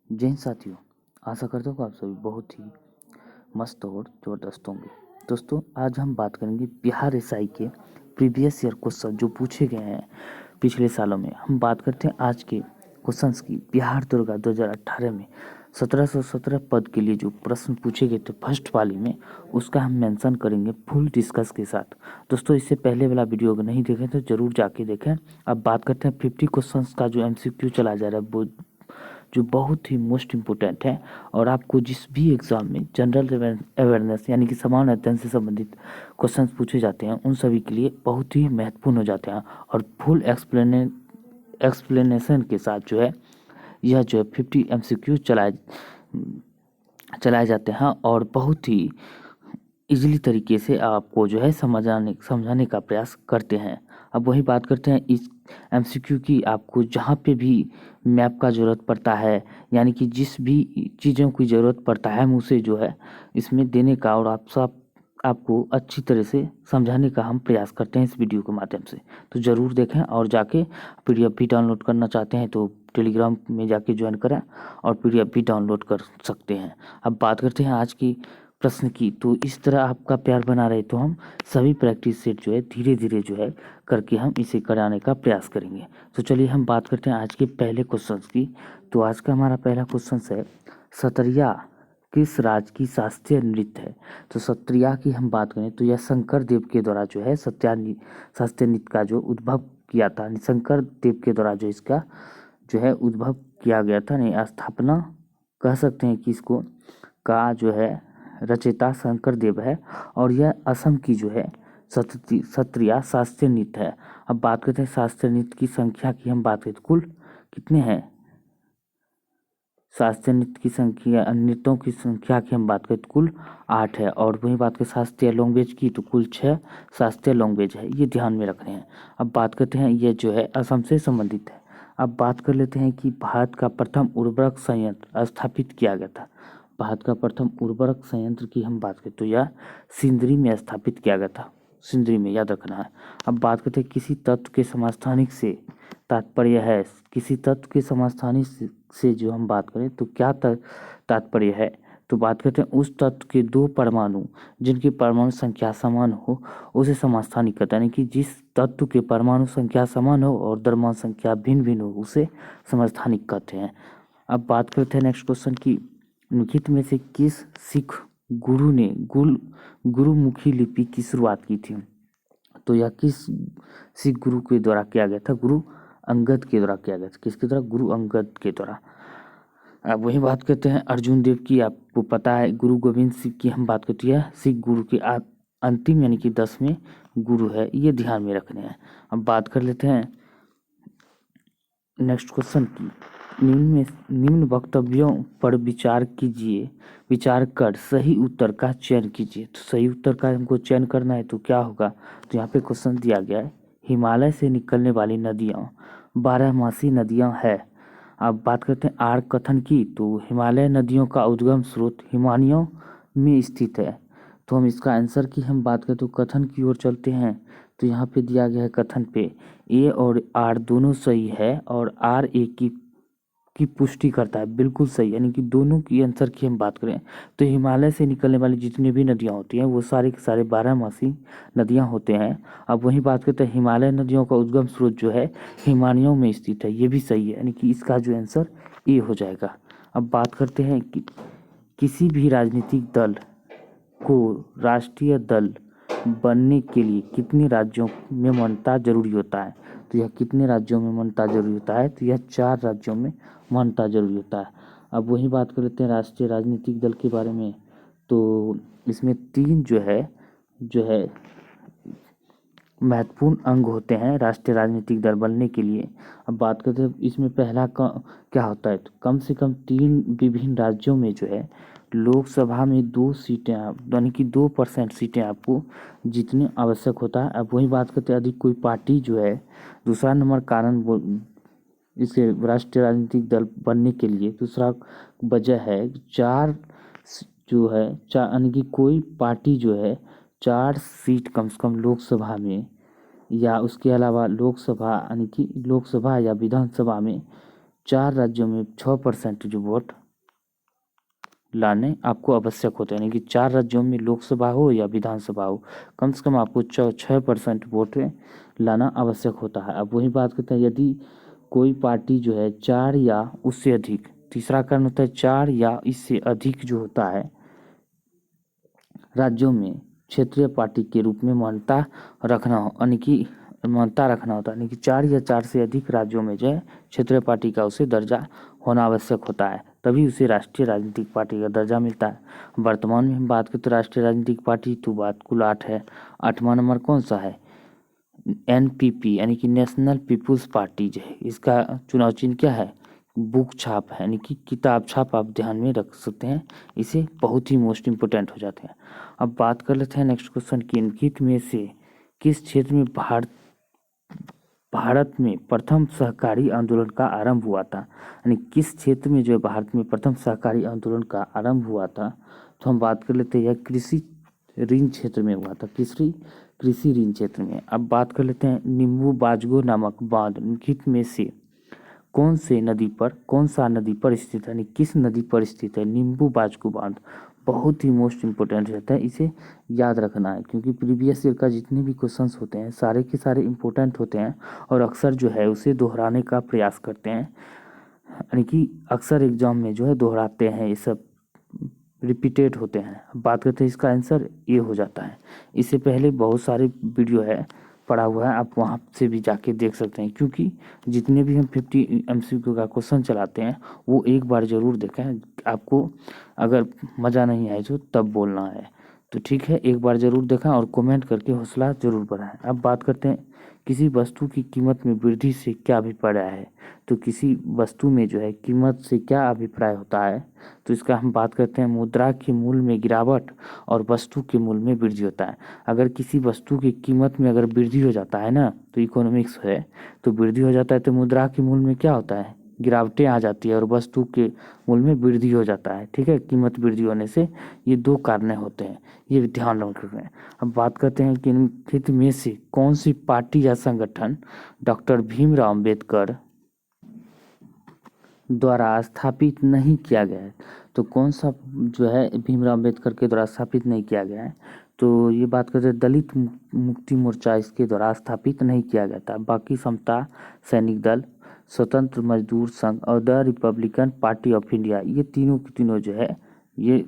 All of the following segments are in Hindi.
जय हिंद साथियों। आशा करता हूँ कि आप सभी बहुत ही मस्त और ज़बरदस्त होंगे। दोस्तों, आज हम बात करेंगे बिहार एसआई के प्रीवियस ईयर क्वेश्चन जो पूछे गए हैं पिछले सालों में। हम बात करते हैं आज के क्वेश्चंस की। बिहार दुर्गा 2018 में 1717 पद के लिए जो प्रश्न पूछे गए थे फर्स्ट वाली में, उसका हम मेंशन करेंगे फुल डिस्कस के साथ। दोस्तों, इससे पहले वाला वीडियो अगर नहीं देखे तो ज़रूर जाके देखें। अब बात करते हैं 50 क्वेश्चंस का जो एमसीक्यू चला जा रहा है, वो जो बहुत ही मोस्ट इम्पोर्टेंट है और आपको जिस भी एग्ज़ाम में जनरल अवेयरनेस यानी कि सामान्य अध्ययन से संबंधित क्वेश्चंस पूछे जाते हैं, उन सभी के लिए बहुत ही महत्वपूर्ण हो जाते हैं। और फुल एक्सप्लेनेशन के साथ जो है यह जो है 50 एमसीक्यू चलाए जाते हैं और बहुत ही इजीली तरीके से आपको जो है समझाने का प्रयास करते हैं। अब वही बात करते हैं इस एमसीक्यू की। आपको जहाँ पे भी मैप का ज़रूरत पड़ता है, यानी कि जिस भी चीज़ों की ज़रूरत पड़ता है, हम उसे जो है इसमें देने का और आपको अच्छी तरह से समझाने का हम प्रयास करते हैं इस वीडियो के माध्यम से। तो ज़रूर देखें और जाके पीडीएफ भी डाउनलोड करना चाहते हैं तो टेलीग्राम में जाके ज्वाइन करें और पीडीएफ भी डाउनलोड कर सकते हैं। अब बात करते हैं आज की प्रश्न की। तो इस तरह आपका प्यार बना रहे तो हम सभी प्रैक्टिस सेट जो है धीरे धीरे जो है करके हम इसे कराने का प्रयास करेंगे। तो चलिए हम बात करते हैं आज के पहले क्वेश्चन की। तो आज का हमारा पहला क्वेश्चन है, सतरिया किस राज्य की शास्त्रीय नृत्य है? तो सत्रिया की हम बात करें तो यह शंकर देव के द्वारा जो है शास्त्रीय नृत्य का जो उद्भव किया था, शंकर देव के द्वारा जो इसका जो है उद्भव किया गया था, नहीं स्थापना कह सकते हैं कि इसको का जो है रचयिता शंकर देव है। और यह असम की जो है सत्रिया शास्त्रीय नृत्य है। अब बात करते हैं शास्त्रीय नृत्य की संख्या की। हम बात करें तो कुल कितने हैं शास्त्रीय नृत्य की संख्या, नृत्यों की संख्या की हम बात करें तो कुल 8 है। और वहीं बात करें शास्त्रीय लैंग्वेज की तो कुल 6 शास्त्रीय लैंग्वेज है, ये ध्यान में रखने हैं। अब बात करते हैं ये जो है असम से संबंधित है। अब बात कर लेते हैं कि भारत का प्रथम उर्वरक संयंत्र स्थापित किया गया था। भारत का प्रथम उर्वरक संयंत्र की हम बात करें तो यह सिंदरी में स्थापित किया गया था, सिंदरी में, याद रखना है। अब बात करते हैं किसी तत्व के समस्थानिक से तात्पर्य है। किसी तत्व के समस्थानिक से जो हम बात करें तो क्या तात्पर्य है? तो बात करते हैं उस तत्व के दो परमाणु जिनकी परमाणु संख्या समान हो, उसे समस्थानिक कहते हैं। यानी कि जिस तत्व के परमाणु संख्या समान हो और द्रव्यमान संख्या भिन्न भिन्न हो, उसे समस्थानिक कहते हैं। अब बात करते हैं नेक्स्ट क्वेश्चन की, निम्नलिखित में से किस सिख गुरु ने गुरुमुखी लिपि की शुरुआत की थी? तो यह किस सिख गुरु के द्वारा किया गया था? गुरु अंगद के द्वारा किया गया था। किसके द्वारा? गुरु अंगद के द्वारा। अब वही बात करते हैं अर्जुन देव की। आपको पता है गुरु गोविंद सिंह की हम बात करते हैं, सिख गुरु के अंतिम यानी कि 10वें गुरु है, ये ध्यान में रखने हैं। अब बात कर लेते हैं नेक्स्ट क्वेश्चन की। निम्न वक्तव्यों पर विचार कीजिए, विचार कर सही उत्तर का चयन कीजिए। तो सही उत्तर का हमको चयन करना है तो क्या होगा? तो यहाँ पे क्वेश्चन दिया गया है, हिमालय से निकलने वाली नदियाँ 12मासी नदियाँ है। अब बात करते हैं आर कथन की। तो हिमालय नदियों का उद्गम स्रोत हिमालयों में स्थित है। तो हम इसका आंसर की हम बात करें तो कथन की ओर चलते हैं। तो यहाँ पे दिया गया है कथन पे ए और आर दोनों सही है और आर ए की पुष्टि करता है, बिल्कुल सही। यानी कि दोनों की आंसर की हम बात करें तो हिमालय से निकलने वाली जितनी भी नदियाँ होती हैं वो सारे के सारे 12मासी नदियाँ होते हैं। अब वही बात करते हैं हिमालय नदियों का उद्गम स्रोत जो है हिमालयों में स्थित है, ये भी सही है। यानी कि इसका जो आंसर ए हो जाएगा। अब बात करते हैं कि किसी भी राजनीतिक दल को राष्ट्रीय दल बनने के लिए कितने राज्यों में मान्यता जरूरी होता है? तो यह कितने राज्यों में मान्यता जरूरी होता है? तो यह 4 राज्यों में मान्यता जरूरी होता है। अब वही बात कर लेते हैं राष्ट्रीय राजनीतिक दल के बारे में। तो इसमें 3 जो है महत्वपूर्ण अंग होते हैं राष्ट्रीय राजनीतिक दल बनने के लिए। अब बात करते हैं इसमें पहला क्या होता है? तो कम से कम 3 विभिन्न राज्यों में जो है लोकसभा में 2 सीटें, यानी कि 2% सीटें आपको जीतने आवश्यक होता है। अब वही बात करते हैं अधिक कोई पार्टी जो है, दूसरा नंबर कारण वो इसे राष्ट्रीय राजनीतिक दल बनने के लिए दूसरा वजह है 4 जो है यानी कि कोई पार्टी जो है 4 सीट कम से कम लोकसभा में या उसके अलावा लोकसभा यानी कि लोकसभा या विधानसभा में 4 राज्यों में 6% जो वोट लाने आपको आवश्यक होते हैं, यानी कि 4 राज्यों में लोकसभा हो या विधानसभा हो, कम से कम आपको 6% वोट लाना आवश्यक होता है। अब वही बात करते हैं, यदि कोई पार्टी जो है 4 या उससे अधिक, तीसरा कारण होता है 4 या इससे अधिक जो होता है राज्यों में क्षेत्रीय पार्टी के रूप में मान्यता रखना हो, यानी कि मान्यता रखना होता है, यानी कि 4 या 4 से अधिक राज्यों में जो है क्षेत्रीय पार्टी का उसे दर्जा होना आवश्यक होता है, तभी उसे राष्ट्रीय राजनीतिक पार्टी का दर्जा मिलता है। वर्तमान में हम बात करें तो राष्ट्रीय राजनीतिक पार्टी तो बात कुल 8 है। 8वां नंबर कौन सा है? NPP यानी कि नेशनल पीपुल्स पार्टी जो है, इसका चुनाव चिन्ह क्या है? बुक छाप है, यानी कि किताब छाप आप ध्यान में रख सकते हैं, इसे बहुत ही मोस्ट इम्पोर्टेंट हो जाते हैं। अब बात कर लेते हैं नेक्स्ट क्वेश्चन की, निम्नलिखित में से किस क्षेत्र में भारत में प्रथम सहकारी आंदोलन का आरंभ हुआ था? यानी किस क्षेत्र में जो है भारत में प्रथम सहकारी आंदोलन का आरंभ हुआ था? तो हम बात कर लेते हैं यह कृषि ऋण क्षेत्र में हुआ था। कृषि ऋण क्षेत्र में। अब बात कर लेते हैं निम्बू बाजगो नामक बांध निम्नलिखित में से कौन सा नदी पर स्थित है, यानी किस नदी पर स्थित है निम्बू बाजगो बांध? बहुत ही मोस्ट इम्पोर्टेंट रहता है, इसे याद रखना है, क्योंकि प्रीवियस ईयर का जितने भी क्वेश्चंस होते हैं सारे के सारे इम्पोर्टेंट होते हैं और अक्सर जो है उसे दोहराने का प्रयास करते हैं, यानी कि अक्सर एग्जाम में जो है दोहराते हैं, ये सब रिपीटेड होते हैं। अब बात करते हैं इसका आंसर ये हो जाता है। इससे पहले बहुत सारे वीडियो है पड़ा हुआ है, आप वहाँ से भी जाके देख सकते हैं, क्योंकि जितने भी हम 50 MCQ का क्वेश्चन चलाते हैं वो एक बार ज़रूर देखें। आपको अगर मज़ा नहीं आए तो तब बोलना है, तो ठीक है, एक बार ज़रूर देखें और कमेंट करके हौसला ज़रूर बढ़ाएं। अब बात करते हैं किसी वस्तु की कीमत में वृद्धि से क्या अभिप्राय है? तो किसी वस्तु में जो है कीमत से क्या अभिप्राय होता है? तो इसका हम बात करते हैं मुद्रा के मूल्य में गिरावट और वस्तु के मूल्य में वृद्धि होता है। अगर किसी वस्तु की कीमत में अगर वृद्धि हो जाता है ना, तो इकोनॉमिक्स है, तो वृद्धि हो जाता है तो मुद्रा के मूल्य में क्या होता है? गिरावटें आ जाती है और वस्तु के मूल्य में वृद्धि हो जाता है। ठीक है, कीमत वृद्धि होने से ये 2 कारण होते हैं, ये ध्यान रखना है। अब बात करते हैं कि निम्नलिखित में से कौन सी पार्टी या संगठन डॉक्टर भीमराव अम्बेडकर द्वारा स्थापित नहीं किया गया है? तो कौन सा जो है भीमराव अम्बेडकर के द्वारा स्थापित नहीं किया गया है? तो ये बात करते हैं दलित मुक्ति मोर्चा इसके द्वारा स्थापित नहीं किया गया था। बाकी समता सैनिक दल, स्वतंत्र मजदूर संघ और the Republican party of India, ये तीनों की तीनों जो है ये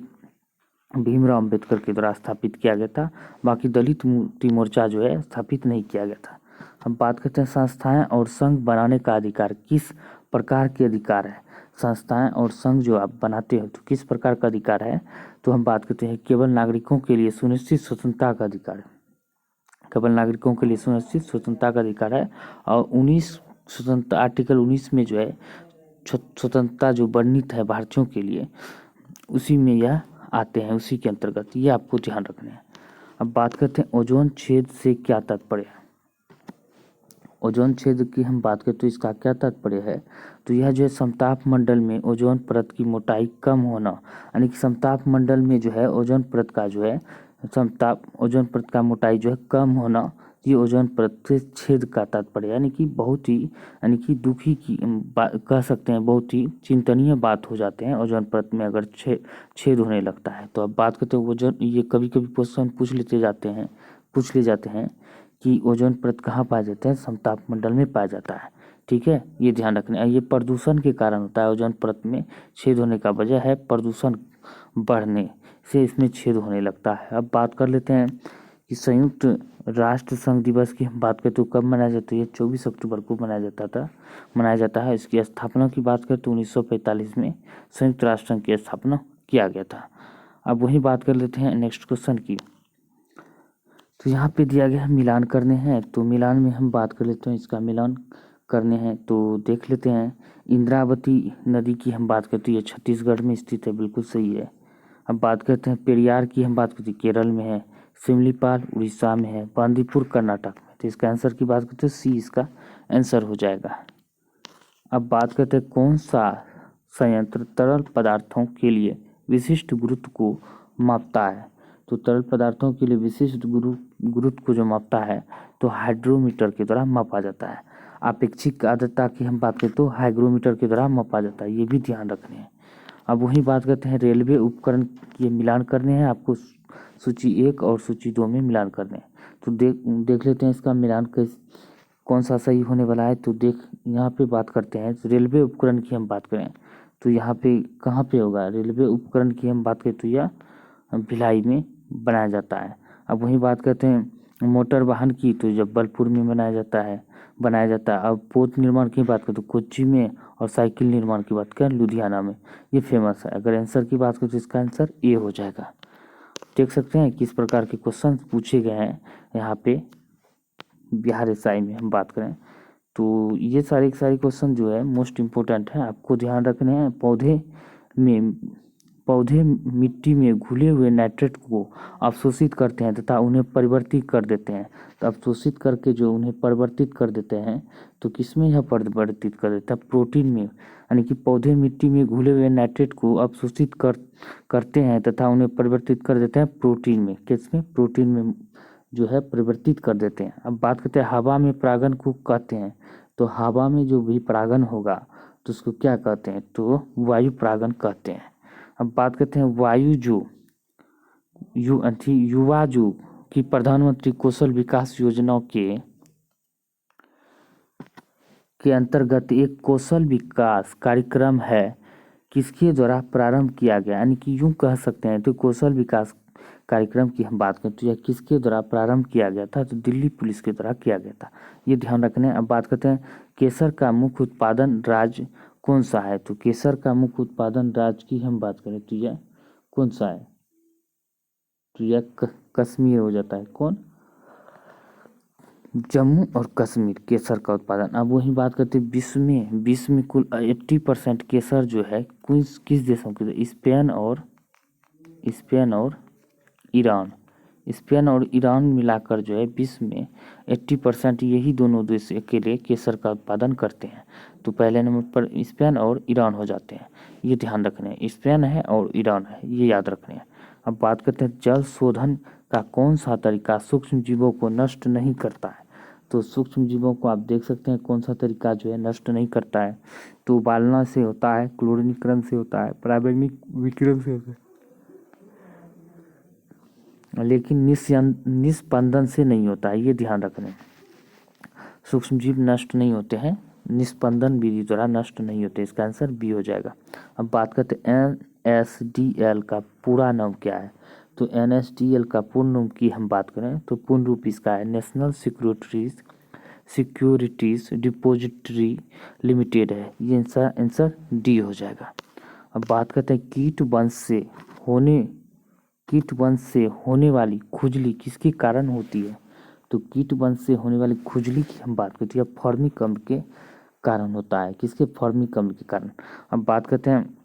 भीमराव अम्बेडकर के द्वारा स्थापित किया गया था। बाकी दलित मुक्ति मोर्चा जो है स्थापित नहीं किया गया था। हम बात करते हैं संस्थाएं और संघ बनाने का अधिकार किस प्रकार के अधिकार है? संस्थाएं और संघ जो आप बनाते हो तो किस प्रकार का अधिकार है? तो हम बात करते हैं केवल नागरिकों के लिए सुनिश्चित स्वतंत्रता का अधिकार है। केवल नागरिकों के लिए सुनिश्चित स्वतंत्रता का अधिकार है। और 19 स्वतंत्र आर्टिकल 19 में जो है स्वतंत्रता जो वर्णित है भारतीयों के लिए, उसी में यह आते हैं, उसी के अंतर्गत, ये आपको ध्यान रखना है। अब बात करते हैं ओजोन छेद से क्या तात्पर्य है? ओजोन छेद की हम बात करें तो इसका क्या तात्पर्य है? तो यह जो है समताप मंडल में ओजोन परत की मोटाई कम होना, यानी कि समताप मंडल में जो है ओजोन परत का जो है ओजोन परत का मोटाई जो है कम होना, ये ओजोन परत से छेद का तात्पर्य, यानी कि बहुत ही, यानी कि दुखी की कह सकते हैं, बहुत ही चिंतनीय बात हो जाते हैं ओजोन परत में अगर छेद होने लगता है। तो अब बात करते हैं ओजोन, ये कभी कभी क्वेश्चन पूछ ले जाते हैं कि ओजोन परत कहाँ पाया जाता है? समताप मंडल में पाया जाता है। ठीक है, ये ध्यान रखना है। ये प्रदूषण के कारण होता है, ओजोन परत में छेद होने का वजह है प्रदूषण बढ़ने से इसमें छेद होने लगता है। अब बात कर लेते हैं कि संयुक्त राष्ट्र संघ दिवस की हम बात करें तो कब मनाया जाता है? 24 अक्टूबर को मनाया जाता है। इसकी स्थापना की बात करें तो 1945 में संयुक्त राष्ट्र संघ की स्थापना किया गया था। अब वही बात कर लेते हैं नेक्स्ट क्वेश्चन की। तो यहाँ पे दिया गया है मिलान करने हैं, तो मिलान में हम बात कर लेते हैं, इसका मिलान करने हैं तो देख लेते हैं। इंद्रावती नदी की हम बात करते हैं, ये छत्तीसगढ़ में स्थित है, बिल्कुल सही है। अब बात करते हैं पेरियार की हम बात करते हैं, केरल में है। सिमलीपाल उड़ीसा में है। बांदीपुर कर्नाटक में। तो इसका आंसर की बात करते हैं सी इसका आंसर हो जाएगा। अब बात करते हैं कौन सा संयंत्र तरल पदार्थों के लिए विशिष्ट गुरुत्व को मापता है? तो तरल पदार्थों के लिए विशिष्ट गुरुत्व को जो मापता है तो हाइड्रोमीटर के द्वारा मापा जाता है। आपेक्षिक आर्द्रता की हम बात करें तो हाइग्रोमीटर के द्वारा मापा जाता है, ये भी ध्यान रखने हैं। अब वही बात करते हैं रेलवे उपकरण के मिलान करने हैं आपको, सूची 1 और सूची 2 में मिलान करने हैं। तो देख लेते हैं इसका मिलान कौन सा सही होने वाला है। तो यहाँ पे बात करते हैं रेलवे उपकरण की हम बात करें तो यहाँ पे कहाँ पे होगा, रेलवे उपकरण की हम बात करें तो यह भिलाई में बनाया जाता है। अब वही बात करते हैं मोटर वाहन की, तो जबलपुर में बनाया जाता है। अब पोत निर्माण की बात करें तो कोच्चि में, और साइकिल निर्माण की बात करें लुधियाना में, ये फेमस है। अगर आंसर की बात करें तो इसका आंसर ए हो जाएगा। देख सकते हैं किस प्रकार के क्वेश्चन पूछे गए हैं यहाँ पे बिहार एसआई में हम बात करें तो ये सारे क्वेश्चन जो है मोस्ट इम्पोर्टेंट है, आपको ध्यान रखने हैं। पौधे मिट्टी में घुले हुए नाइट्रेट को अवशोषित करते हैं तथा उन्हें परिवर्तित कर देते हैं। तो अवशोषित करके जो उन्हें परिवर्तित कर देते हैं तो किसमें यह परिवर्तित कर देता है, प्रोटीन में। यानी कि पौधे मिट्टी में घुले हुए नाइट्रेट को अवशोषित करते हैं तथा उन्हें परिवर्तित कर देते हैं प्रोटीन में। किसमें, प्रोटीन में जो है परिवर्तित कर देते हैं। अब बात करते हैं हवा में परागण को कहते हैं, तो हवा में जो भी परागण होगा तो उसको क्या कहते हैं, तो वायु परागण कहते हैं। अब बात करते हैं वायु जो युवा जो की प्रधानमंत्री कौशल विकास योजना के अंतर्गत एक कौशल विकास कार्यक्रम है, किसके द्वारा प्रारंभ किया गया। यानी कि यूं कह सकते हैं तो कौशल विकास कार्यक्रम की हम बात करें तो यह किसके द्वारा प्रारंभ किया गया था, तो दिल्ली पुलिस के द्वारा किया गया था, ये ध्यान रखना है। अब बात करते हैं केसर का मुख्य उत्पादन राज्य कौन सा है, तो केसर का मुख्य उत्पादन राज्य की हम बात करें तो यह कौन सा है, तो यह कश्मीर हो जाता है। कौन, जम्मू और कश्मीर केसर का उत्पादन। अब वही बात करते हैं विश्व में कुल 80% केसर जो है किस देशों के, स्पेन और ईरान मिलाकर जो है विश्व में 80% यही दोनों देश अकेले केसर का उत्पादन करते हैं। तो पहले नंबर पर स्पेन और ईरान हो जाते हैं, ये ध्यान रखने हैं। स्पेन है और ईरान है, ये याद रखने हैं। अब बात करते हैं जल शोधन का कौन सा तरीका सूक्ष्म जीवों को नष्ट नहीं करता है, तो सूक्ष्म जीवों को आप देख सकते हैं कौन सा तरीका जो है नष्ट नहीं करता है, तो उबालना से होता है, क्लोरीनीकरण से होता है, पराबैंगनी विकिरण से होता है, लेकिन निस्पंदन से नहीं होता है, ये ध्यान रखने। सूक्ष्म जीव नष्ट नहीं होते हैं, निस्पंदन विधि द्वारा नष्ट नहीं होते, इसका आंसर बी हो जाएगा। अब बात करते हैं NSDL का पूरा नाम क्या है, तो NSDL का पूर्ण नाम की हम बात करें तो पूर्ण रूप इसका है नेशनल सिक्योरिटीज डिपॉजिटरी लिमिटेड है, ये आंसर डी हो जाएगा। अब बात करते हैं कीट वंश से होने वाली खुजली किसके कारण होती है, तो कीट वंश से होने वाली खुजली की हम बात करते हैं फॉर्मी कम्ब के कारण होता है, किसके, फॉर्मी कम्ब के कारण। अब बात करते हैं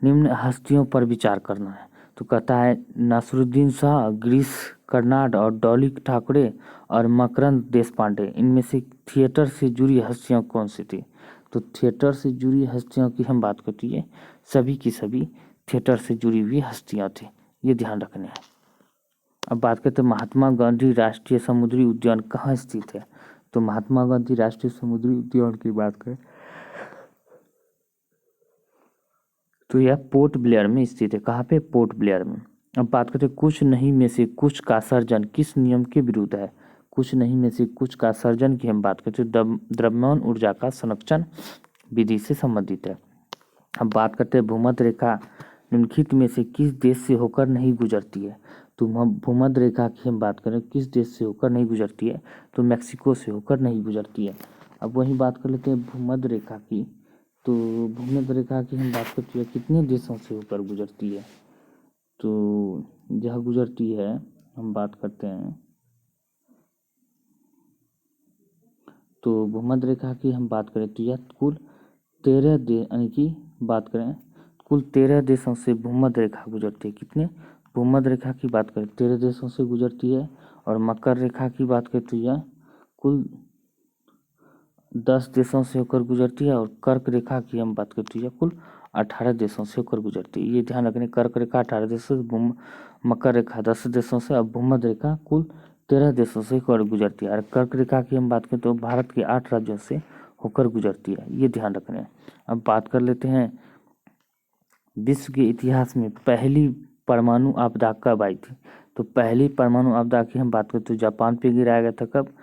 निम्न हस्तियों पर विचार करना है, तो कहता है नासरुद्दीन शाह, गिरीश कर्नाड और डॉली ठाकरे और मकरंद देशपांडे, इनमें से थिएटर से जुड़ी हस्तियां कौन सी थी, तो थिएटर से जुड़ी हस्तियों की हम बात करते हैं सभी की सभी थिएटर से जुड़ी हुई हस्तियां थी, ये ध्यान रखने हैं। अब बात करते हैं महात्मा गांधी राष्ट्रीय समुद्री उद्यान कहाँ स्थित है, तो महात्मा गांधी राष्ट्रीय समुद्री उद्यान की बात करें तो यह पोर्ट ब्लेयर में स्थित है। कहाँ पे, पोर्ट ब्लेयर में। अब बात करते हैं कुछ नहीं में से कुछ का सर्जन किस नियम के विरुद्ध है, कुछ नहीं में से कुछ का सर्जन की हम बात करते हैं द्रव्यमान ऊर्जा का संरक्षण विधि से संबंधित है। अब बात करते हैं भूमध्य रेखा निम्नलिखित में से किस देश से होकर नहीं गुजरती है, तो भूमध्य रेखा की हम बात करें किस देश से होकर नहीं गुजरती है, तो मैक्सिको से होकर नहीं गुजरती है। अब वही बात कर लेते हैं भूमध्य रेखा की, तो भूमध्य रेखा की हम बात करते हैं कितने देशों से होकर गुजरती है, तो यह गुजरती है, हम बात करते हैं तो भूमध्य रेखा की हम बात करें तो यह कुल 13 देश, यानी कि बात करें कुल 13 देशों से भूमध्य रेखा गुजरती है। कितने, भूमध्य रेखा की बात करें 13 देशों से गुजरती है, और मकर रेखा की बात करें तो यह कुल 10 देशों से होकर गुजरती है, और कर्क रेखा की हम बात करते हैं कुल 18 देशों से होकर गुजरती है, ये ध्यान रखने। कर्क रेखा 18 देशों से, मकर रेखा 10 देशों से, और भूमध्य रेखा कुल 13 देशों से होकर गुजरती है। और कर्क रेखा की हम बात करें तो भारत के 8 राज्यों से होकर गुजरती है, ये ध्यान रखना है। अब बात कर लेते हैं विश्व के इतिहास में पहली परमाणु आपदा कब आई थी। तो पहली परमाणु आपदा की हम बात करें तो जापान पे गिराया गया था। कब?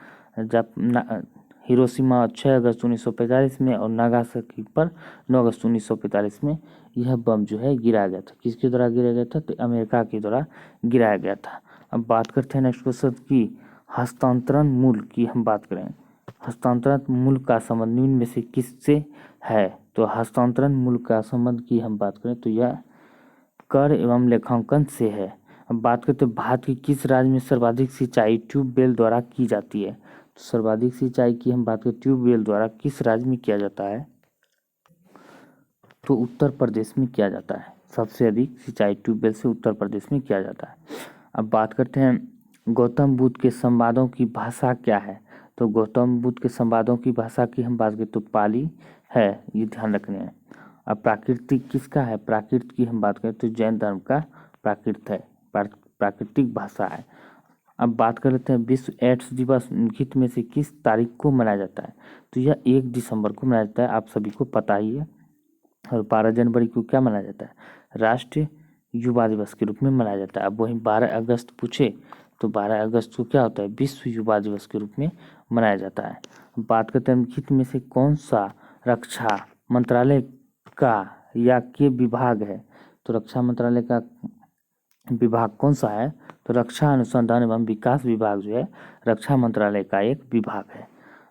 हिरोशिमा 6 अगस्त 1945 में और नागासाकी पर 9 अगस्त 1945 में यह बम जो है गिराया गया था। किसके द्वारा गिराया गया था? तो अमेरिका के द्वारा गिराया गया था। अब बात करते हैं नेक्स्ट क्वेश्चन की हस्तांतरण मूल्य की हम बात करें। हस्तांतरण मूल्य का संबंध निम्न में से किससे है? तो हस्तांतरण मूल्य का संबंध की हम बात करें तो यह कर एवं लेखांकन से है। अब बात करते हैं भारत के किस राज्य में सर्वाधिक सिंचाई ट्यूबवेल द्वारा की जाती है। तो सर्वाधिक सिंचाई की हम बात करें ट्यूबवेल द्वारा किस राज्य में किया जाता है? तो उत्तर प्रदेश में किया जाता है। सबसे अधिक सिंचाई ट्यूबवेल से उत्तर प्रदेश में किया जाता है। अब बात करते हैं गौतम बुद्ध के संवादों की भाषा क्या है। तो गौतम बुद्ध के संवादों की भाषा की हम बात करें तो पाली है, ये ध्यान रखने हैं। अब प्राकृतिक किसका है? प्राकृत की हम बात करें तो जैन धर्म का प्राकृत है, प्राकृतिक भाषा है। अब बात कर लेते हैं विश्व एड्स दिवस निम्नलिखित में से किस तारीख को मनाया जाता है। तो यह 1 दिसंबर को मनाया जाता है, आप सभी को पता ही है। और 12 जनवरी को क्या मनाया जाता है? राष्ट्रीय युवा दिवस के रूप में मनाया जाता है। अब वहीं 12 अगस्त पूछे तो 12 अगस्त को क्या होता है? विश्व युवा दिवस के रूप में मनाया जाता है। बात करते हैं निम्नलिखित में से कौन सा रक्षा मंत्रालय का या के विभाग है। तो रक्षा मंत्रालय का विभाग कौन सा है? तो रक्षा अनुसंधान एवं विकास विभाग जो है रक्षा मंत्रालय का एक विभाग है।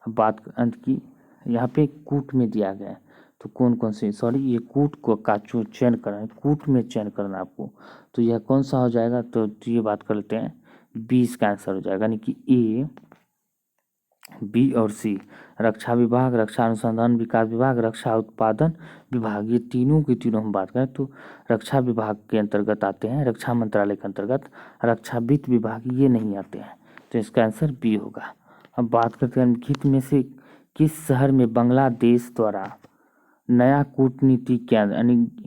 अब बात अंत की यहाँ पे कूट में दिया गया है, तो कौन कौन से, सॉरी ये कूट को का चयन करना है, कूट में चयन करना आपको। तो यह कौन सा हो जाएगा? तो ये बात कर लेते हैं 20 का आंसर हो जाएगा, यानी कि ए, बी और सी। रक्षा विभाग, रक्षा अनुसंधान विकास विभाग, रक्षा उत्पादन विभाग, ये तीनों की तीनों हम बात करें तो रक्षा विभाग के अंतर्गत आते हैं। रक्षा मंत्रालय के अंतर्गत रक्षा वित्त विभाग ये नहीं आते हैं, तो इसका आंसर बी होगा। अब बात करते हैं निम्नलिखित में से किस शहर में बांग्लादेश द्वारा नया कूटनीति केंद्र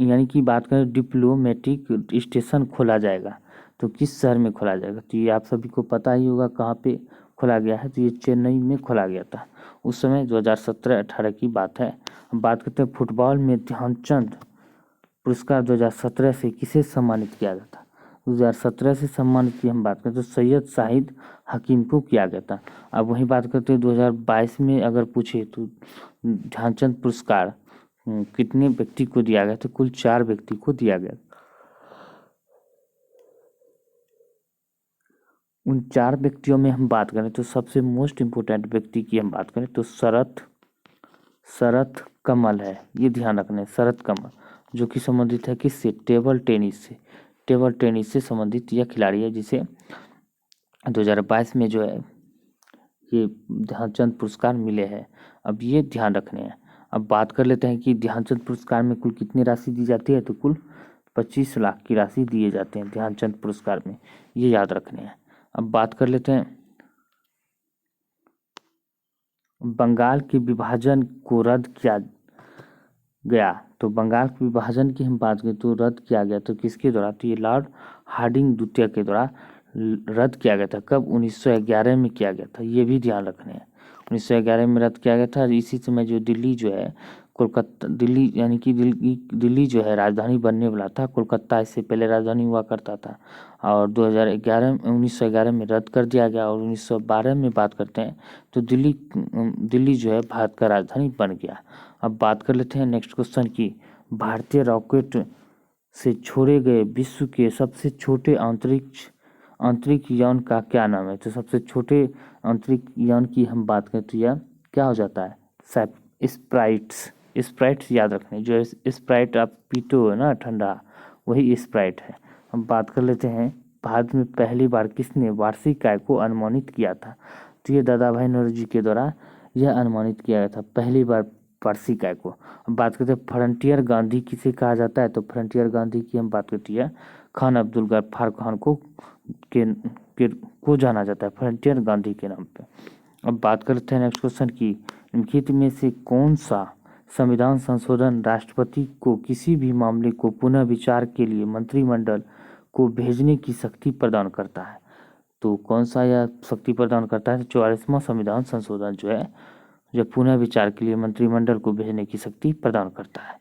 यानी कि बात करें डिप्लोमेटिक स्टेशन खोला जाएगा। तो किस शहर में खोला जाएगा? तो ये आप सभी को पता ही होगा कहाँ पे खोला गया है। तो ये चेन्नई में खोला गया था, उस समय 2017-18 की बात है। अब बात करते हैं फुटबॉल में ध्यानचंद पुरस्कार 2017 से किसे सम्मानित किया गया था। 2017 से सम्मानित की हम बात करें तो सैयद शाहिद हकीम को किया गया था। अब वही बात करते हैं 2022 में अगर पूछे तो ध्यानचंद पुरस्कार कितने व्यक्ति को दिया गया? तो कुल 4 व्यक्ति को दिया गया। उन 4 व्यक्तियों में हम बात करें तो सबसे मोस्ट इम्पोर्टेंट व्यक्ति की हम बात करें तो शरत कमल है, ये ध्यान रखना है। शरत कमल जो कि संबंधित है किससे? टेबल टेनिस से। टेबल टेनिस से संबंधित यह खिलाड़ी है जिसे 2022 में जो है ये ध्यानचंद पुरस्कार मिले हैं। अब ये ध्यान रखने हैं। अब बात कर लेते हैं कि ध्यानचंद पुरस्कार में कुल कितनी राशि दी जाती है। तो कुल 25 लाख की राशि दिए जाते हैं ध्यानचंद पुरस्कार में, ये याद रखने हैं। अब बात कर लेते हैं बंगाल के विभाजन को रद्द किया गया। तो बंगाल के विभाजन की हम बात करें तो रद्द किया गया तो किसके द्वारा? तो ये लॉर्ड हार्डिंग द्वितीय के द्वारा रद्द किया गया था। कब? 1911 में किया गया था, ये भी ध्यान रखने हैं। 1911 में रद्द किया गया था। इसी समय जो दिल्ली जो है कोलकाता, दिल्ली यानी कि दिल्ली जो है राजधानी बनने वाला था। कोलकाता इससे पहले राजधानी हुआ करता था और 1911 में रद्द कर दिया गया। और 1912 में बात करते हैं तो दिल्ली जो है भारत का राजधानी बन गया। अब बात कर लेते हैं नेक्स्ट क्वेश्चन की भारतीय रॉकेट से छोड़े गए विश्व के सबसे छोटे अंतरिक्ष यान का क्या नाम है। तो सबसे छोटे अंतरिक्ष यान की हम बात करें तो यह क्या हो जाता है? स्प्राइट्स याद रखने, जो स्प्राइट आप पीते हो ना ठंडा, वही स्प्राइट है। हम बात कर लेते हैं भारत में पहली बार किसने वार्षिक आय को अनुमानित किया था। तो ये दादा भाई नौरोजी के द्वारा यह अनुमानित किया गया था पहली बार वार्षिक आय को। अब बात करते हैं फ्रंटियर गांधी किसे कहा जाता है। तो फ्रंटियर गांधी की हम बात करते हैं खान अब्दुल गफ्फार खान को जाना जाता है फ्रंटियर गांधी के नाम पे। अब बात करते हैं नेक्स्ट क्वेश्चन की निम्नलिखित में से कौन सा संविधान संशोधन राष्ट्रपति को किसी भी मामले को पुनः विचार के लिए मंत्रिमंडल को भेजने की शक्ति प्रदान करता है। तो कौन सा यह शक्ति प्रदान करता है? 44वां संविधान संशोधन जो है, जो पुनः विचार के लिए मंत्रिमंडल को भेजने की शक्ति प्रदान करता है।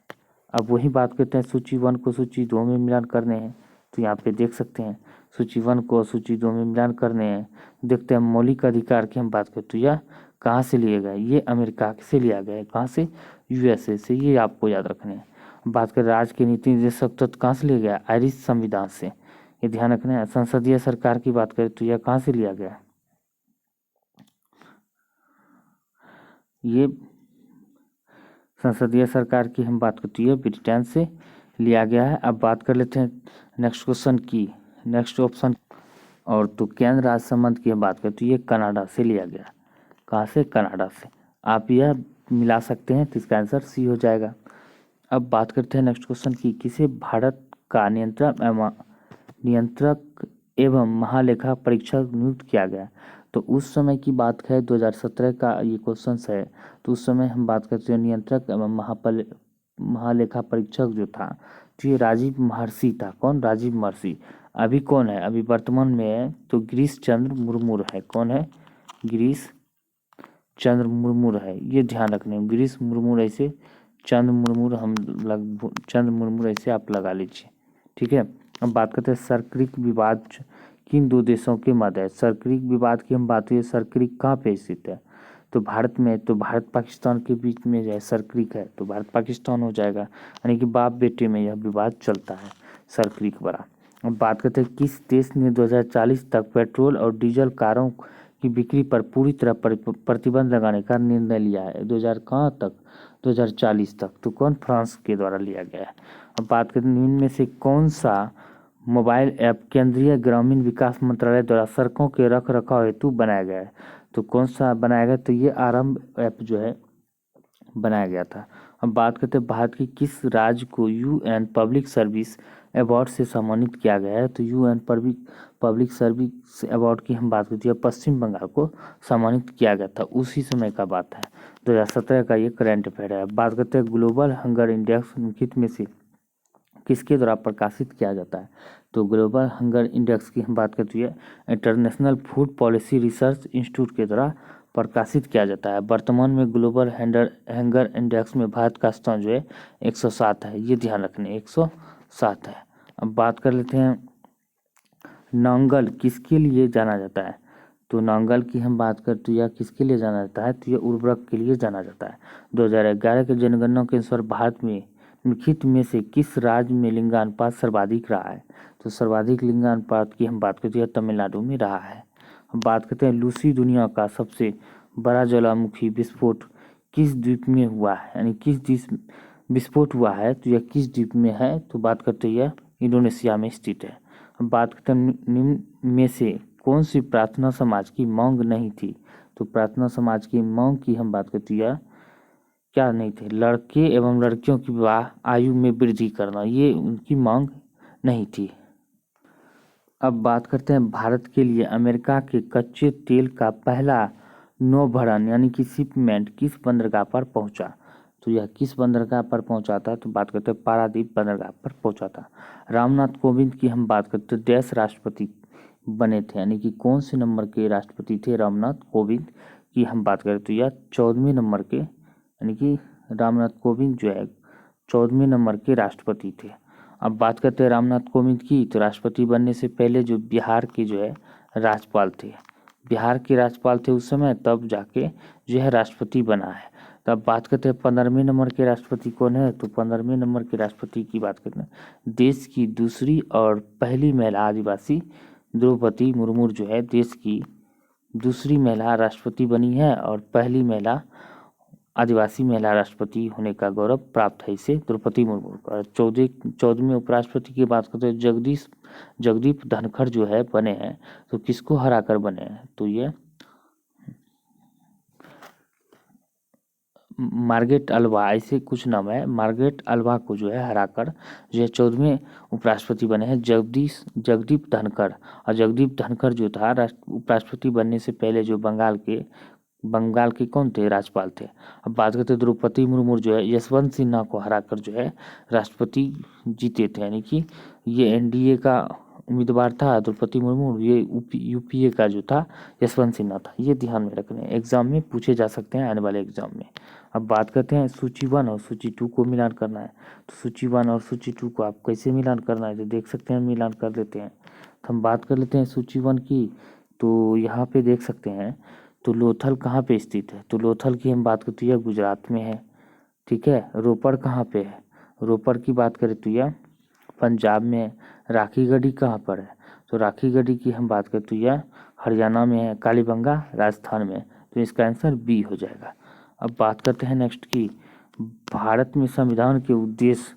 अब वही बात करते हैं, सूची 1 को सूची 2 में मिलान करने हैं। तो यहाँ पे देख सकते हैं सूची 1 को सूची 2 में मिलान करने हैं। देखते हैं मौलिक अधिकार की हम बात करते, तो यह कहाँ से लिए गए? ये अमेरिका से लिया गया है। कहाँ से? यूएसए से। ये आपको याद रखने हैं। बात करें राज्य के नीति निर्देशक तत्व कहाँ से लिया गया? आयरिश संविधान से। ये ध्यान रखना है। संसदीय सरकार की बात करें तो यह कहाँ से लिया गया? ये संसदीय सरकार की हम बात करते हैं ब्रिटेन से लिया गया है। अब बात कर लेते हैं नेक्स्ट क्वेश्चन की, नेक्स्ट ऑप्शन। और तो केंद्र राज्य संबंध की हम बात करें तो ये कनाडा से लिया गया। कहाँ से? कनाडा से। आप यह मिला सकते हैं तो इसका आंसर सी हो जाएगा। अब बात करते हैं नेक्स्ट क्वेश्चन की, किसे भारत का नियंत्रक एवं महालेखा परीक्षक नियुक्त किया गया? तो उस समय की बात है 2017 का ये क्वेश्चन है। तो उस समय हम बात करते हैं नियंत्रक एवं महालेखा परीक्षक जो था, तो ये राजीव महर्षि था। कौन? राजीव महर्षि। अभी कौन है? अभी वर्तमान में है तो गिरीश चंद्र मुर्मू है। कौन है? गिरीश चंद्र मुर्मू है। ये ध्यान रखने, गिरीश मुर्मू ऐसे, चंद्र मुर्मू ऐसे आप लगा लीजिए। ठीक है। अब बात करते हैं सरक्रिक विवाद किन दो देशों के मध्य है? सरक्रिक विवाद की हम बात करें, सरक्रिक कहाँ पे स्थित है? तो भारत में। तो भारत पाकिस्तान के बीच में जो है सरक्रिक है, तो भारत पाकिस्तान हो जाएगा। यानी कि बाप बेटे में यह विवाद चलता है, सरक्रिक बड़ा। अब बात करते हैं किस देश ने 2040 तक पेट्रोल और डीजल कारों की बिक्री पर पूरी तरह प्रतिबंध लगाने का निर्णय लिया है? 2000 कहाँ तक? 2040 तक। तो कौन? फ्रांस के द्वारा लिया गया है। अब बात करते हैं निम्न में से कौन सा मोबाइल ऐप केंद्रीय ग्रामीण विकास मंत्रालय द्वारा सड़कों के रख रखाव हेतु बनाया गया है? तो कौन सा बनाया गया? तो ये आरंभ ऐप जो है बनाया गया था। अब बात करते हैं भारत की किस राज्य को यूएन पब्लिक सर्विस अवार्ड से सम्मानित किया गया है? तो यूएन पब्लिक सर्विस अवार्ड की हम बात करते हैं, पश्चिम बंगाल को सम्मानित किया गया था। उसी समय का बात है, 2017 का ये करंट अफेयर है। बात करते हैं ग्लोबल हंगर इंडेक्स निम्नलिखित में से किसके द्वारा प्रकाशित किया जाता है? तो ग्लोबल हंगर इंडेक्स की हम बात करते हैं international food policy research institute के द्वारा प्रकाशित किया जाता है। वर्तमान में ग्लोबल हंगर इंडेक्स में भारत का स्थान जो है 107 है। ये ध्यान रखने, 107 है। अब बात कर लेते हैं नांगल किसके लिए जाना जाता है? तो नांगल की हम बात करते तो यह किसके लिए जाना जाता है? तो यह उर्वरक के लिए जाना जाता है। 2011 के जनगणना के अनुसार भारत में निम्नलिखित में से किस राज्य में लिंगानुपात सर्वाधिक रहा है? तो सर्वाधिक लिंगानुपात की हम बात करते हैं तमिलनाडु में रहा है। हम बात करते हैं लूसी दुनिया का सबसे बड़ा ज्वालामुखी विस्फोट किस द्वीप में हुआ है? यानी किस द्वीप विस्फोट हुआ है, तो यह किस द्वीप में है? तो बात करते हैं इंडोनेशिया में स्थित है। हम बात करते हैं निम्न में से कौन सी प्रार्थना समाज की मांग नहीं थी? तो प्रार्थना समाज की मांग की हम बात करते हैं क्या नहीं थे? लड़के एवं लड़कियों की विवाह आयु में वृद्धि करना, ये उनकी मांग नहीं थी। अब बात करते हैं भारत के लिए अमेरिका के कच्चे तेल का पहला नौभरण यानी कि शिपमेंट किस बंदरगाह पर पहुंचा? तो यह किस बंदरगाह पर पहुंचा था? तो बात करते हैं पारादीप बंदरगाह पर पहुंचा था। रामनाथ कोविंद की हम बात करते हैं देश राष्ट्रपति बने थे, यानी कि कौन से नंबर के राष्ट्रपति थे रामनाथ कोविंद की हम बात करें तो यह 14वें नंबर के, यानी कि रामनाथ कोविंद जो है 14वें नंबर के राष्ट्रपति थे। अब बात करते हैं रामनाथ कोविंद की, तो राष्ट्रपति बनने से पहले जो बिहार के जो है राज्यपाल थे, बिहार के राज्यपाल थे उस समय, तब जाके जो है राष्ट्रपति बना है। तब बात करते हैं 15वें नंबर के राष्ट्रपति कौन है? तो 15वें नंबर के राष्ट्रपति की बात करते हैं देश की दूसरी और पहली महिला आदिवासी द्रौपदी मुर्मू जो है देश की दूसरी महिला राष्ट्रपति बनी है और पहली महिला आदिवासी महिला राष्ट्रपति होने का गौरव प्राप्त है इसे द्रौपदी मुर्मू को। 14वें उपराष्ट्रपति की बात करते हैं जगदीप धनखड़ जो है बने हैं, तो किसको हराकर बने हैं? तो ये मार्गरेट अल्वा, ऐसे कुछ नाम है, मार्गरेट अल्वा को जो है हराकर जो है 14वें उपराष्ट्रपति बने हैं जगदीप धनखड़। और जगदीप धनखड़ जो था उपराष्ट्रपति बनने से पहले जो बंगाल के कौन थे? राज्यपाल थे। अब बात करते हैं द्रौपदी मुर्मू जो है यशवंत सिन्हा को हराकर जो है राष्ट्रपति जीते थे, यानी कि ये एनडीए का उम्मीदवार था द्रौपदी मुर्मू, ये यूपीए का जो था यशवंत सिन्हा था। ये ध्यान में रखने हैं, एग्जाम में पूछे जा सकते हैं आने वाले एग्जाम में। अब बात करते हैं सूची 1 और सूची 2 को मिलान करना है। तो सूची 1 और सूची 2 को आप कैसे मिलान करना है, तो देख सकते हैं, मिलान कर लेते हैं। तो हम बात कर लेते हैं सूची 1 की। तो यहाँ पे देख सकते हैं, तो लोथल कहाँ पे स्थित है, तो लोथल की हम बात करते हैं यह गुजरात में है, ठीक है। रोपड़ कहाँ पे है, रोपड़ की बात करें तो यह पंजाब में है। राखी गढ़ी कहाँ पर है, तो राखी गढ़ी की हम बात करें तो यह हरियाणा में है। कालीबंगा राजस्थान में है। तो इसका आंसर बी हो जाएगा। अब बात करते हैं नेक्स्ट की, भारत में संविधान के उद्देश्य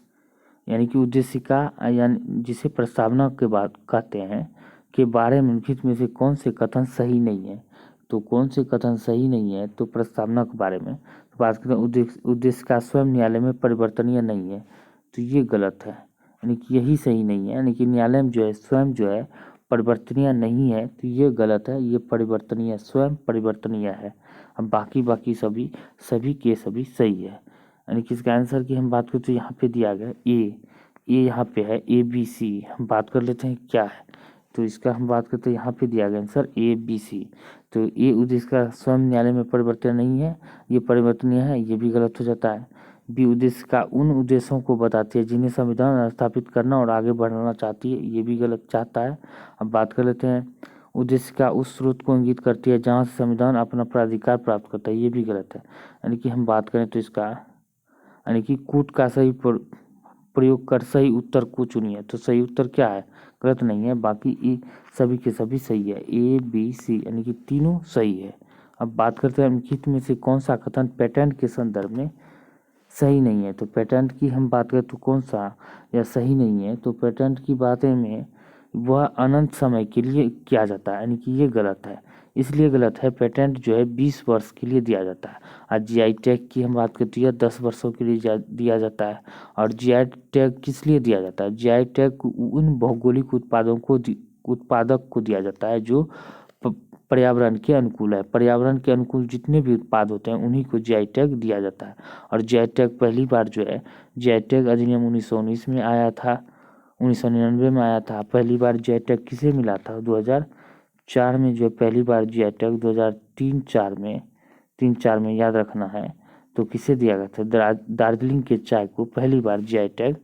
यानी कि उद्देशिका यानी जिसे प्रस्तावना के बाद कहते हैं के बारे में निम्नलिखित में से कौन से कथन सही नहीं है। तो कौन से कथन सही नहीं है, तो प्रस्तावना के बारे में तो बात करते हैं, उद्देशिका स्वयं न्यायालय में परिवर्तनीय नहीं है, तो ये गलत है, यानी कि यही सही नहीं है, यानी कि न्यायालय में जो है स्वयं जो है परिवर्तनीय नहीं है, तो ये गलत है, ये परिवर्तनीय स्वयं परिवर्तनीय है। अब बाकी सभी सभी के सभी सही है, यानी कि इसका आंसर की हम बात करें तो यहाँ पे दिया गया ए यहाँ पे है, ABC। हम बात कर लेते हैं क्या है, तो इसका हम बात करते हैं यहाँ पे दिया गया आंसर ABC। तो ये उद्देश्य का स्वयं न्यायालय में परिवर्तन नहीं है, ये परिवर्तनीय है, ये भी गलत हो जाता है। बी उद्देश्य का उन उद्देश्यों को बताती है जिन्हें संविधान स्थापित करना और आगे बढ़ाना चाहती है, ये भी गलत चाहता है। अब बात कर लेते हैं, उद्देश्य का उस स्रोत को इंगित करती है जहाँ से संविधान अपना प्राधिकार प्राप्त करता है, ये भी गलत है। यानी कि हम बात करें तो इसका यानी कि कूट का सही प्रयोग कर सही उत्तर को चुनिए, तो सही उत्तर क्या है, गलत नहीं है, बाकी ये सभी के सभी सही है, ABC यानी कि तीनों सही है। अब बात करते हैं निम्नलिखित में से कौन सा कथन पेटेंट के संदर्भ में सही नहीं है। तो पेटेंट की हम बात करें तो कौन सा या सही नहीं है, तो पेटेंट की बातें में वह अनंत समय के लिए किया जाता है, यानी कि ये गलत है, इसलिए गलत है, पेटेंट जो है 20 वर्ष के लिए दिया जाता है। और GI टैग की हम बात करते हैं 10 वर्षों के लिए दिया जाता है। और GI टैग किस लिए दिया जाता है, GI टैग उन भौगोलिक उत्पादक को दिया जाता है जो पर्यावरण के अनुकूल है। पर्यावरण के अनुकूल जितने भी उत्पाद होते हैं उन्हीं को GI टैग दिया जाता है। और GI टैग पहली बार जो है GI टैग अधिनियम 1919 में आया था, 1999 में आया था। पहली बार GI टैग किसे मिला था, 2004 में जो है पहली बार GI टैग 2003-4 में याद रखना है, तो किसे दिया गया था, दार्जिलिंग के चाय को पहली बार GI टैग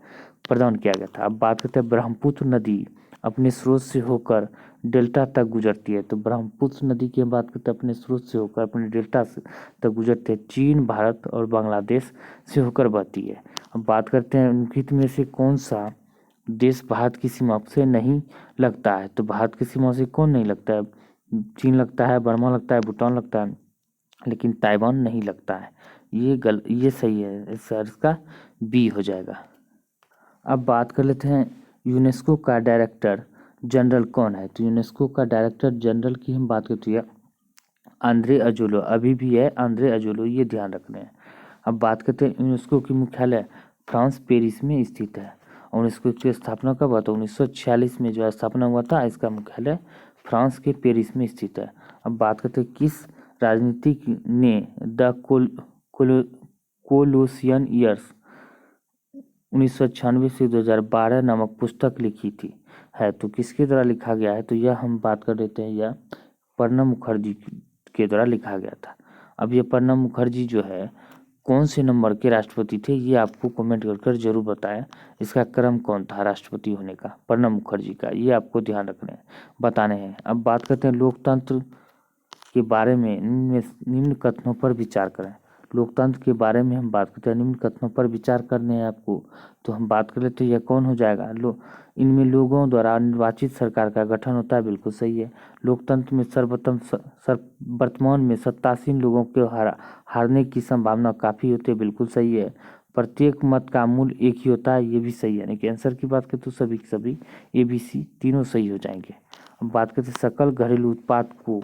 प्रदान किया गया था। अब बात करते हैं ब्रह्मपुत्र नदी अपने स्रोत से होकर डेल्टा तक गुजरती है। तो ब्रह्मपुत्र नदी की हम बात करते हैं अपने स्रोत से होकर अपने डेल्टा तक गुजरते हैं, चीन, भारत और बांग्लादेश से होकर बहती है। अब बात करते हैं निम्नलिखित में से कौन सा देश भारत की सीमा से नहीं लगता है। तो भारत की सीमा से कौन नहीं लगता है, चीन लगता है, बर्मा लगता है, भूटान लगता है, लेकिन ताइवान नहीं लगता है। ये सही है, सर इसका बी हो जाएगा। अब बात कर लेते हैं यूनेस्को का डायरेक्टर जनरल कौन है। तो यूनेस्को का डायरेक्टर जनरल की हम बात करते हैं आंद्रे अजोलो, अभी भी है आंद्रे अजोलो, ये ध्यान रखना है। अब बात करते हैं यूनेस्को की मुख्यालय फ्रांस पेरिस में स्थित है। और यूनेस्को की स्थापना कब हुआ था, 1946 में जो है स्थापना हुआ था। इसका मुख्यालय फ्रांस के पेरिस में स्थित है। अब बात करते हैं किस राजनीतिक ने द कोलोसियन ईयर्स 1996 से 2012 नामक पुस्तक लिखी थी है, तो किसके द्वारा लिखा गया है, तो यह हम बात कर लेते हैं, यह प्रणब मुखर्जी के द्वारा लिखा गया था। अब ये प्रणब मुखर्जी जो है कौन से नंबर के राष्ट्रपति थे, ये आपको कमेंट कर जरूर बताएं। इसका क्रम कौन था राष्ट्रपति होने का, प्रणब मुखर्जी का, ये आपको ध्यान रखने बताने हैं। अब बात करते हैं लोकतंत्र के बारे में निम्न कथनों पर विचार करें। लोकतंत्र के बारे में हम बात करते हैं, निम्न कथनों पर विचार करने हैं आपको। तो हम बात कर लेते हैं यह कौन हो जाएगा, इनमें लोगों द्वारा निर्वाचित सरकार का गठन होता है, बिल्कुल सही है। लोकतंत्र में वर्तमान में सत्तासीन लोगों के हारने की संभावना काफ़ी होती है, बिल्कुल सही है। प्रत्येक मत का मूल्य एक ही होता है, ये भी सही है। यानी कि आंसर की बात करें तो सभी के सभी ABC तीनों सही हो जाएंगे। अब बात करते हैं सकल घरेलू उत्पाद को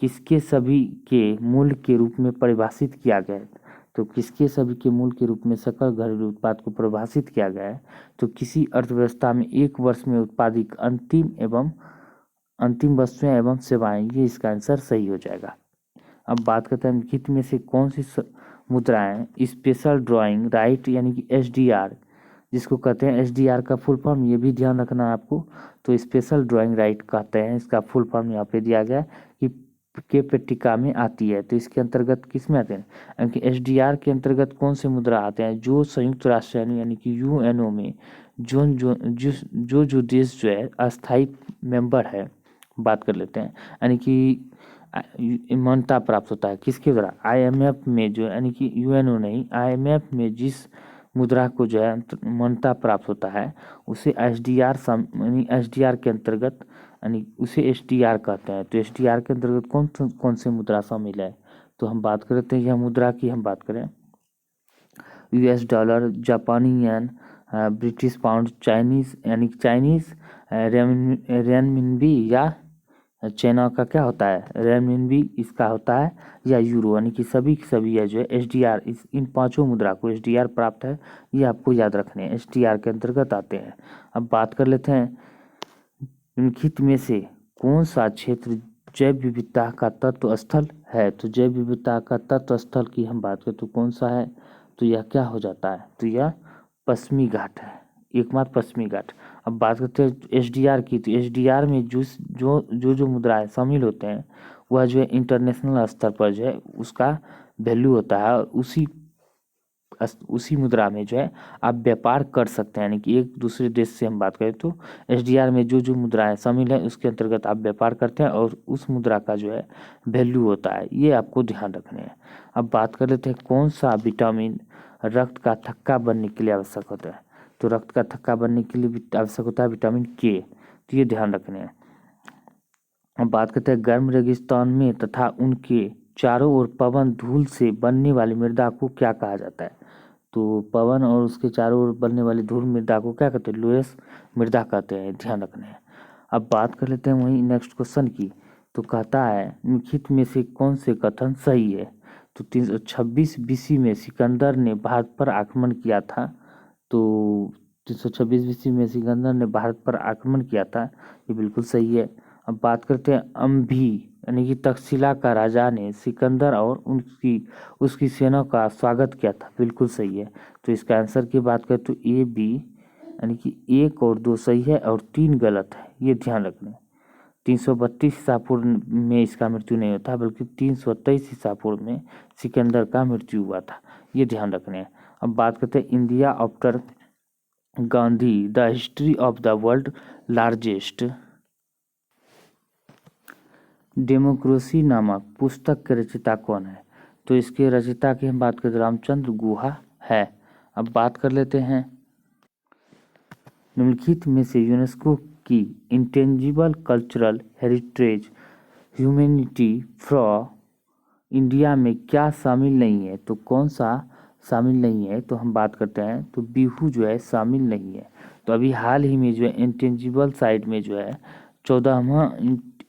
किसके सभी के मूल्य के रूप में परिभाषित किया गया है। तो किसके सभी के मूल्य के रूप में सकल घरेलू उत्पाद को परिभाषित किया गया है, तो किसी अर्थव्यवस्था में एक वर्ष में उत्पादित अंतिम वस्तुएं एवं सेवाएं, ये इसका आंसर सही हो जाएगा। अब बात करते हैं निम्नलिखित में से कौन सी मुद्राएं स्पेशल ड्राइंग राइट यानी कि SDR जिसको कहते हैं एसडीआर का फुल फॉर्म, ये भी ध्यान रखना है आपको। तो स्पेशल ड्राइंग राइट कहते हैं, इसका फुल फॉर्म यहाँ पे दिया गया है कि के पट्टिका में आती है। तो इसके अंतर्गत किस में आते हैं, यानी कि एसडीआर के अंतर्गत कौन से मुद्रा आते हैं, जो संयुक्त राष्ट्र यानी कि यूएनओ में जो देश जो है अस्थायी मेंबर है, बात कर लेते हैं, यानी कि मान्यता प्राप्त होता है किसके द्वारा, आईएमएफ में जो यानी कि यूएनओ नहीं, आईएमएफ में जिस मुद्रा को जो है मान्यता प्राप्त होता है उसे एसडीआर यानी एसडीआर के अंतर्गत, यानी उसे एसडीआर कहते हैं। तो एसडीआर के अंतर्गत कौन से मुद्रा शामिल है, तो हम बात करते हैं यह मुद्रा की, हम बात करें यूएस डॉलर, जापानी येन, ब्रिटिश पाउंड, चाइनीज यानी चाइनीज रेनमिनबी, या चाइना का क्या होता है रेनमिनबी इसका होता है, या यूरो, यानी कि सभी की सभी है जो है एसडीआर, इन पांचों मुद्रा को एसडीआर प्राप्त है, ये आपको याद रखने हैं, एसडीआर के अंतर्गत आते हैं। अब बात कर लेते हैं निम्नलिखित में से कौन सा क्षेत्र जैव विविधता का तत्व स्थल है। तो जैव विविधता का तत्व स्थल की हम बात करें तो कौन सा है, तो यह क्या हो जाता है, तो यह पश्चिमी घाट है, एकमात्र पश्चिमी घाट। अब बात करते हैं एसडीआर की, तो एसडीआर में जो मुद्राएं शामिल होते हैं वह जो है इंटरनेशनल स्तर पर जो है उसका वैल्यू होता है, और उसी मुद्रा में जो है आप व्यापार कर सकते हैं, यानी कि एक दूसरे देश से हम बात करें तो एसडीआर में जो मुद्राएं शामिल है उसके अंतर्गत आप व्यापार करते हैं और उस मुद्रा का जो है वैल्यू होता है, ये आपको ध्यान रखने हैं। अब बात कर लेते हैं कौन सा विटामिन रक्त का थक्का बनने के लिए आवश्यक होता है। तो रक्त का थक्का बनने के लिए आवश्यक होता है विटामिन के, तो ये ध्यान रखने हैं। अब बात करते हैं गर्म रेगिस्तान में तथा उनके चारों ओर पवन धूल से बनने वाली मृदा को क्या कहा जाता है। तो पवन और उसके चारों ओर बनने वाली धूल मृदा को क्या कहते हैं, लोएस मृदा कहते हैं, ध्यान रखने हैं। अब बात कर लेते हैं वही नेक्स्ट क्वेश्चन की। तो कहता है निम्नलिखित में से कौन से कथन सही है। तो 326 बीसी में सिकंदर ने भारत पर आक्रमण किया था। तो 326 बीसी में सिकंदर ने भारत पर आक्रमण किया था, ये बिल्कुल सही है। अब बात करते हैं अम्भी यानी कि तक्षशिला का राजा ने सिकंदर और उसकी सेना का स्वागत किया था, बिल्कुल सही है। तो इसका आंसर की बात करें तो ए बी, यानी कि 1 और 2 सही है और 3 गलत है, ये ध्यान रखना। 332 ईसा पूर्व में इसका मृत्यु नहीं होता, बल्कि 323 ईसा पूर्व में सिकंदर का मृत्यु हुआ था, ये ध्यान रखने हैं। अब बात करते हैं India after Gandhi the history of the world largest democracy नामक पुस्तक के रचयिता कौन है। तो इसके रचयिता की हम बात करें तो रामचंद्र गुहा है। अब बात कर लेते हैं निम्नलिखित में से यूनेस्को की intangible cultural heritage humanity for India में क्या शामिल नहीं है। तो कौन सा शामिल नहीं है, तो हम बात करते हैं तो बिहू जो है शामिल नहीं है। तो अभी हाल ही में जो है इंटेंजिबल साइट में जो है 14वां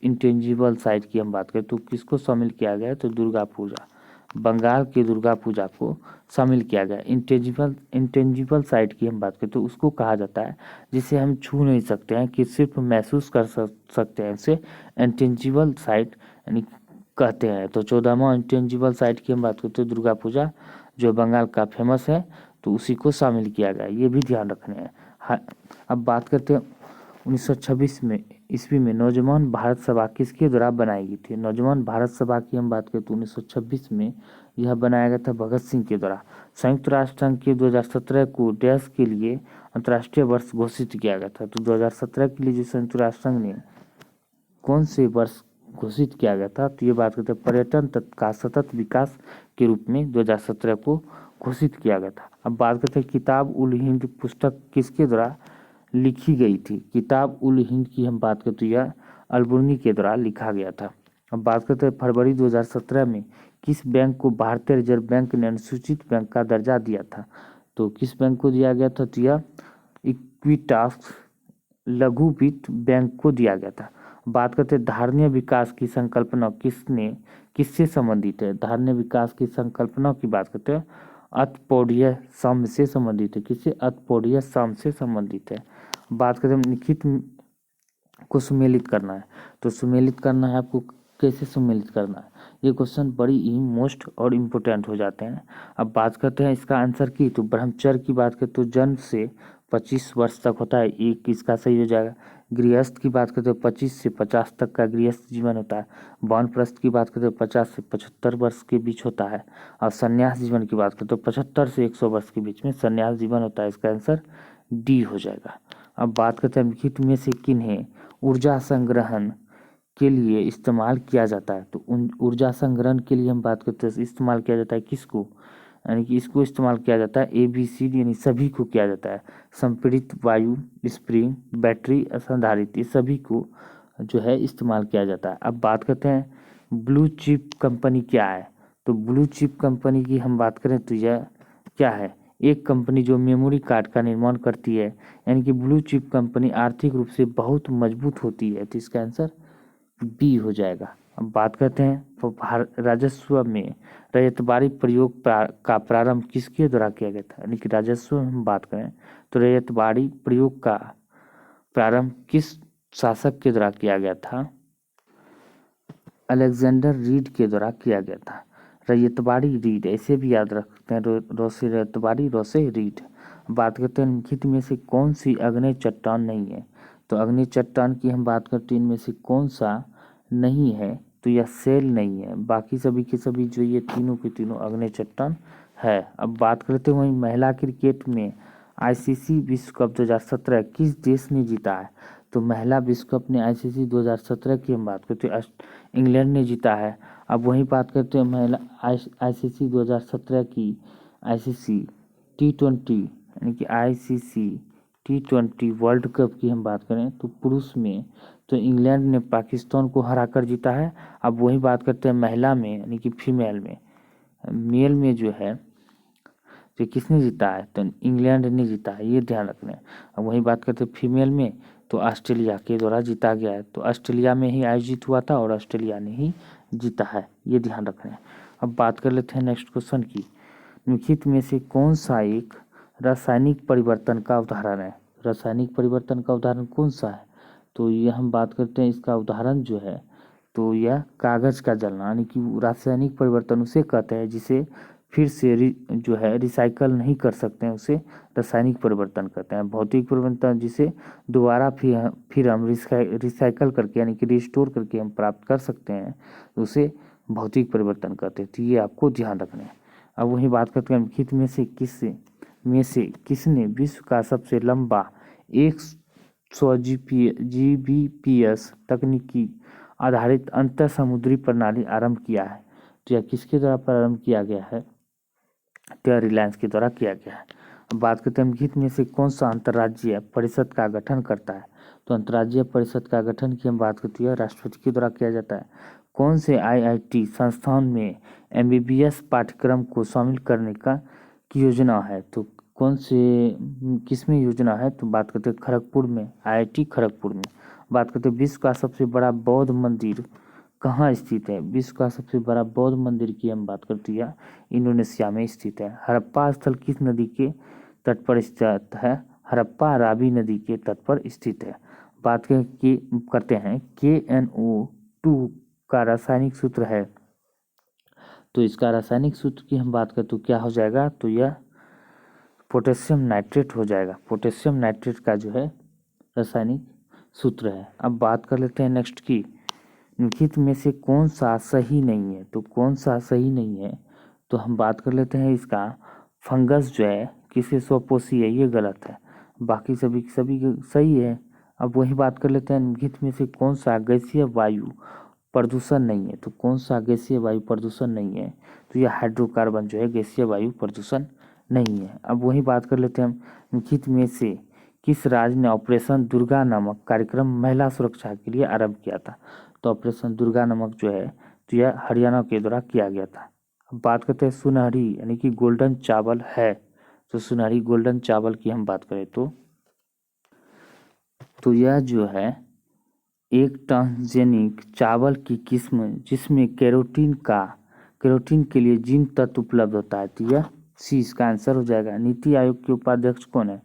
इंटेंजिबल साइट की हम बात करें तो किसको शामिल किया गया है, तो दुर्गा पूजा, बंगाल की दुर्गा पूजा को शामिल किया गया। इंटेंजिबल साइट की हम बात करें तो उसको कहा जाता है जिसे हम छू नहीं सकते हैं, कि सिर्फ महसूस कर सकते हैं, उसे इंटेंजिबल साइट यानी कहते हैं। तो 14वां इंटेंजिबल साइट की हम बात करते हैं दुर्गा पूजा, जो बंगाल का फेमस है, तो उसी को शामिल किया गया, ये भी ध्यान रखने हैं। हाँ, अब बात करते हैं 1926 में ईस्वी में नौजवान भारत सभा किसके द्वारा बनाई गई थी। नौजवान भारत सभा की हम बात करें तो 1926 में यह बनाया गया था भगत सिंह के द्वारा। संयुक्त राष्ट्र संघ के 2017 को देश के लिए अंतर्राष्ट्रीय वर्ष घोषित किया गया था। तो 2017 के लिए जो संयुक्त राष्ट्र संघ ने कौन से वर्ष घोषित किया गया था, तो ये बात करते हैं पर्यटन का सतत विकास के रूप में 2017 को घोषित किया गया था। अब बात करते हैं किताब उल हिंद पुस्तक किसके द्वारा लिखी गई थी। किताब उल हिंद की हम बात करते तो यह अलबुर्नी के द्वारा लिखा गया था। अब बात करते हैं फरवरी 2017 में किस बैंक को भारतीय रिजर्व बैंक ने अनुसूचित बैंक का दर्जा दिया था। तो किस बैंक को दिया गया था, तो यह इक्विटास लघु वित्त बैंक को दिया गया था। बात करते हैं धारणीय विकास की संकल्पना किससे संबंधित है। धारणीय विकास की संकल्पना की बात करते हैं अतपौड़ीय साम्य से संबंधित है। किससे, अतपौड़ीय साम्य से संबंधित है। बात करते हैं निम्नलिखित को सुमेलित करना है। तो सुमेलित करना है आपको, कैसे सुमेलित करना है, ये क्वेश्चन बड़ी ही मोस्ट और इम्पोर्टेंट हो जाते हैं। अब बात करते हैं इसका आंसर की, तो ब्रह्मचर्य की बात करें तो जन्म से 25 वर्ष तक होता है, एक इसका सही हो जाएगा। गृहस्थ की बात करते हैं 25 से 50 तक का गृहस्थ जीवन होता है। वानप्रस्थ की बात करते हैं 50 से 75 वर्ष के बीच होता है। और संन्यास जीवन की बात करते हैं 75 से 100 वर्ष के बीच में संन्यास जीवन होता है। इसका आंसर डी हो जाएगा। अब बात करते हैं निम्नलिखित में से किन्हें ऊर्जा संग्रहण के लिए इस्तेमाल किया जाता है। तो उन ऊर्जा संग्रहण के लिए हम बात करते हैं इस्तेमाल किया जाता है किसको, यानी कि इसको इस्तेमाल किया जाता है ABCD यानी सभी को किया जाता है। संपीड़ित वायु, स्प्रिंग, बैटरी, संधारित्र, ये सभी को जो है इस्तेमाल किया जाता है। अब बात करते हैं ब्लू चिप कंपनी क्या है। तो ब्लू चिप कंपनी की हम बात करें तो यह क्या है, एक कंपनी जो मेमोरी कार्ड का निर्माण करती है, यानी कि ब्लू चिप कंपनी आर्थिक रूप से बहुत मजबूत होती है। तो इसका आंसर बी हो जाएगा। अब बात करते हैं राजस्व में रैयतबाड़ी प्रयोग का प्रारंभ किसके द्वारा किया गया था, यानी कि राजस्व में हम बात करें तो रैयतबाड़ी प्रयोग का प्रारंभ किस शासक के द्वारा किया गया था, अलेक्जेंडर रीड के द्वारा किया गया था। रैयतबाड़ी रीड ऐसे भी याद रखते हैं, रोसे रैयतबाड़ी रोसे रीड। बात करते हैं निम्नलिखित में से कौन सी अग्नेय चट्टान नहीं है। तो अग्नेय चट्टान की हम बात करते हैं इनमें से कौन सा नहीं है, तो यह सेल नहीं है। बाकी सभी के सभी जो ये तीनों के तीनों अग्नेय चट्टान है। अब बात करते हैं वहीं महिला क्रिकेट में ICC विश्व कप 2017 किस देश ने जीता है। तो महिला विश्व कप ने ICC 2017 की हम बात करते हैं इंग्लैंड ने जीता है। अब वही बात करते हैं महिला ICC 2017 की ICC T20 यानी कि ICC T20 वर्ल्ड कप की हम बात करें तो पुरुष में तो इंग्लैंड ने पाकिस्तान को हराकर जीता है। अब वही बात करते हैं महिला में यानी कि फीमेल में, मेल में जो है तो किसने जीता है, तो इंग्लैंड ने जीता है, ये ध्यान रखना है। अब वही बात करते हैं फीमेल में तो ऑस्ट्रेलिया के द्वारा जीता गया है, तो ऑस्ट्रेलिया में ही आयोजित हुआ था और ऑस्ट्रेलिया ने ही जीता है, ये ध्यान रखना है। अब बात कर लेते हैं नेक्स्ट क्वेश्चन की, निम्नलिखित में से कौन सा एक रासायनिक परिवर्तन का उदाहरण है। रासायनिक परिवर्तन का उदाहरण कौन सा है, तो ये हम बात करते हैं इसका उदाहरण जो है तो यह कागज का जलना, यानी कि रासायनिक परिवर्तन उसे कहते हैं जिसे फिर से जो है रिसाइकल नहीं कर सकते हैं, उसे रासायनिक परिवर्तन कहते हैं। भौतिक परिवर्तन जिसे दोबारा फिर हम रिसाइकल करके यानी कि रिस्टोर करके हम प्राप्त कर सकते हैं, उसे भौतिक परिवर्तन कहते हैं। तो ये आपको ध्यान रखना है। अब वही बात करते हैं निम्नलिखित में से किसने विश्व का सबसे लंबा 100 GBPS तकनीकी आधारित अंतर समुद्री प्रणाली आरंभ किया है। तो यह किसके द्वारा प्रारंभ किया गया है, तो रिलायंस के द्वारा किया गया है। अब बात करते हैं निम्नलिखित में से कौन सा अंतर्राज्यीय परिषद का गठन करता है। तो अंतर्राज्यीय परिषद का गठन की हम बात करते हैं राष्ट्रपति के द्वारा किया जाता है। कौन से IIT संस्थान में MBBS पाठ्यक्रम को शामिल करने की योजना है। तो कौन से किसमें योजना है, तो बात करते हैं खड़गपुर में, IIT खड़गपुर में। बात करते हैं विश्व का सबसे बड़ा बौद्ध मंदिर कहाँ स्थित है। विश्व का सबसे बड़ा बौद्ध मंदिर की हम बात करते हैं इंडोनेशिया में स्थित है। हड़प्पा स्थल किस नदी के तट पर स्थित है, हड़प्पा रावी नदी के तट पर स्थित है। बात करते हैं KNO2 का रासायनिक सूत्र है। तो इसका रासायनिक सूत्र की हम बात करें तो क्या हो जाएगा, तो यह पोटेशियम नाइट्रेट हो जाएगा। पोटेशियम नाइट्रेट का जो है रासायनिक सूत्र है। अब बात कर लेते हैं नेक्स्ट की, निम्नलिखित में से कौन सा सही नहीं है। तो कौन सा सही नहीं है, तो हम बात कर लेते हैं इसका फंगस जो है किसे स्वपोषी है, ये गलत है। बाकी सभी सही है। अब वही बात कर लेते हैं निम्नलिखित में से कौन सा गैसीय वायु प्रदूषण नहीं है। तो कौन सा गैसीय वायु प्रदूषण नहीं है, तो यह हाइड्रोकार्बन जो है गैसीय वायु प्रदूषण नहीं है। अब वही बात कर लेते हैं हम निम्नलिखित में से किस राज्य ने ऑपरेशन दुर्गा नामक कार्यक्रम महिला सुरक्षा के लिए आरंभ किया था। तो ऑपरेशन दुर्गा नामक जो है तो यह हरियाणा के द्वारा किया गया था। अब बात करते हैं सुनहरी यानी कि गोल्डन चावल है। तो सुनहरी गोल्डन चावल की हम बात करें तो यह जो है एक ट्रांसजेनिक चावल की किस्म जिसमें कैरोटीन के लिए जिंक तत्व उपलब्ध होता है। तो यह सी इसका आंसर हो जाएगा। नीति आयोग के उपाध्यक्ष कौन है,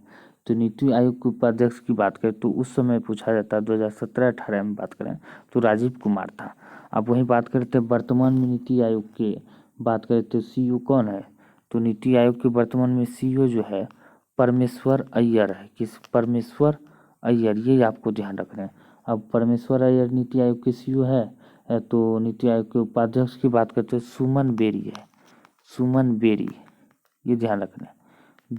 तो नीति आयोग के उपाध्यक्ष की बात करें तो उस समय पूछा जाता है 2017-18 में बात करें तो राजीव कुमार था। अब वही बात करते हैं वर्तमान में नीति आयोग के बात करें तो CEO कौन है, तो नीति आयोग के वर्तमान में CEO जो है परमेश्वर अय्यर है। किस? परमेश्वर अय्यर, ये आपको ध्यान रखना है। अब परमेश्वर अय्यर नीति आयोग के सीईओ है, तो नीति आयोग के उपाध्यक्ष की बात करते हैं सुमन बेरी है। सुमन बेरी, ये ध्यान रखना है।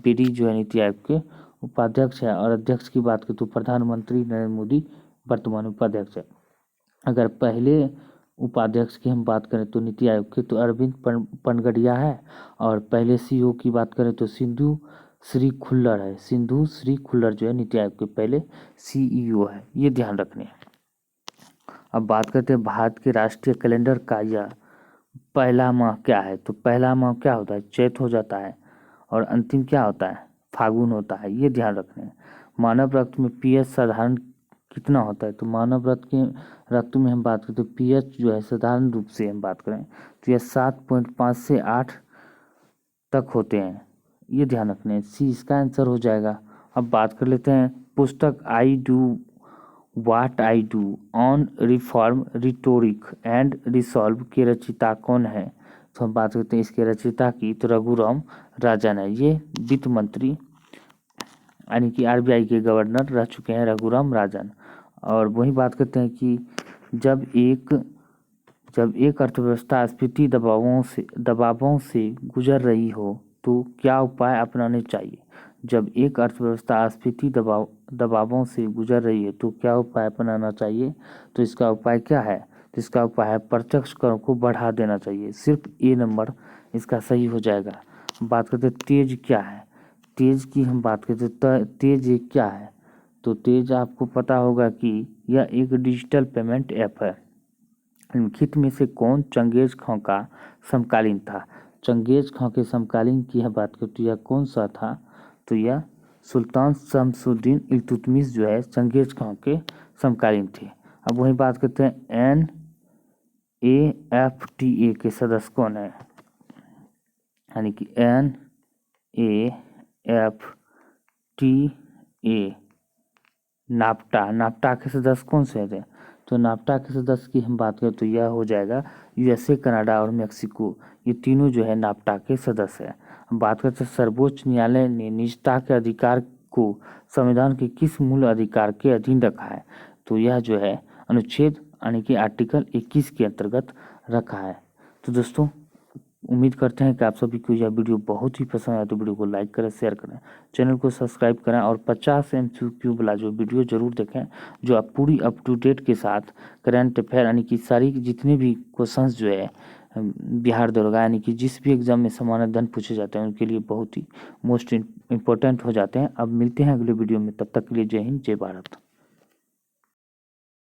बेरी जो है नीति आयोग के उपाध्यक्ष है। और अध्यक्ष की बात करें तो प्रधानमंत्री नरेंद्र मोदी वर्तमान उपाध्यक्ष है। अगर पहले उपाध्यक्ष की हम बात करें तो नीति आयोग के तो अरविंद पनगड़िया है। और पहले सीईओ की बात करें तो सिंधु श्री खुल्लर है। सिंधु श्री खुल्लर जो है नीति आयोग के पहले सीईओ है। ये ध्यान रखने हैं। अब बात करते हैं भारत के राष्ट्रीय कैलेंडर का यह पहला माह क्या है। तो पहला माह क्या होता है? चैत हो जाता है। और अंतिम क्या होता है? फागुन होता है। ये ध्यान रखने हैं। मानव रक्त में पीएच साधारण कितना होता है? तो मानव रक्त में हम बात करें तो पीएच जो है साधारण रूप से हम बात करें तो यह 7.5 से 8 तक होते हैं। ये ध्यान रखने हैं। सी इसका आंसर हो जाएगा। अब बात कर लेते हैं पुस्तक I do what I do on reform rhetoric and resolve के रचयिता कौन है? तो हम बात करते हैं इसके रचयिता की, तो रघुराम राजन है। ये वित्त मंत्री यानी कि आरबीआई के गवर्नर रह चुके हैं रघुराम राजन। और वही बात करते हैं कि जब एक अर्थव्यवस्था स्फीति दबावों से गुजर रही हो तो क्या उपाय अपनाने चाहिए? जब एक अर्थव्यवस्था स्फीति दबावों से गुजर रही है तो क्या उपाय अपनाना चाहिए? तो इसका उपाय क्या है? तो इसका उपाय है प्रत्यक्ष करों को बढ़ा देना चाहिए। सिर्फ ए नंबर इसका सही हो जाएगा। बात करते हैं तेज क्या है। तेज की हम बात करते हैं तेज क्या है? तो तेज आपको पता होगा कि यह एक डिजिटल पेमेंट ऐप है। निम्नलिखित में से कौन चंगेज खां का समकालीन था? चंगेज खां के समकालीन की हम बात करें तो यह कौन सा था? तो यह सुल्तान शमसुद्दीन इल्तुतमिश जो है चंगेज खां के समकालीन थे। अब वही बात करते हैं NAFTA के सदस्य कौन है? यानी कि NAFTA नाफ्टा के सदस्य कौन से थे? तो नाफ्टा के सदस्य की हम बात करें तो यह हो जाएगा यूएसए, कनाडा और मेक्सिको। ये तीनों जो है नाफ्टा के सदस्य हैं। बात करते हैं सर्वोच्च न्यायालय ने निजता के अधिकार को संविधान के किस मूल अधिकार के अधीन रखा है? तो यह जो है अनुच्छेद यानी कि आर्टिकल 21 के अंतर्गत रखा है। तो दोस्तों उम्मीद करते हैं कि आप सभी को यह वीडियो बहुत ही पसंद आया। तो वीडियो को लाइक करें, शेयर करें, चैनल को सब्सक्राइब करें और 50 MCQ वाला जो वीडियो जरूर देखें जो आप पूरी अप टू डेट के साथ करंट अफेयर यानी कि सारी जितने भी क्वेश्चंस जो है बिहार दरोगा यानी कि जिस भी एग्जाम में समानता धन पूछे जाते हैं उनके लिए बहुत ही मोस्ट इम्पोर्टेंट हो जाते हैं। अब मिलते हैं अगले वीडियो में, तब तक के लिए जय हिंद, जय भारत।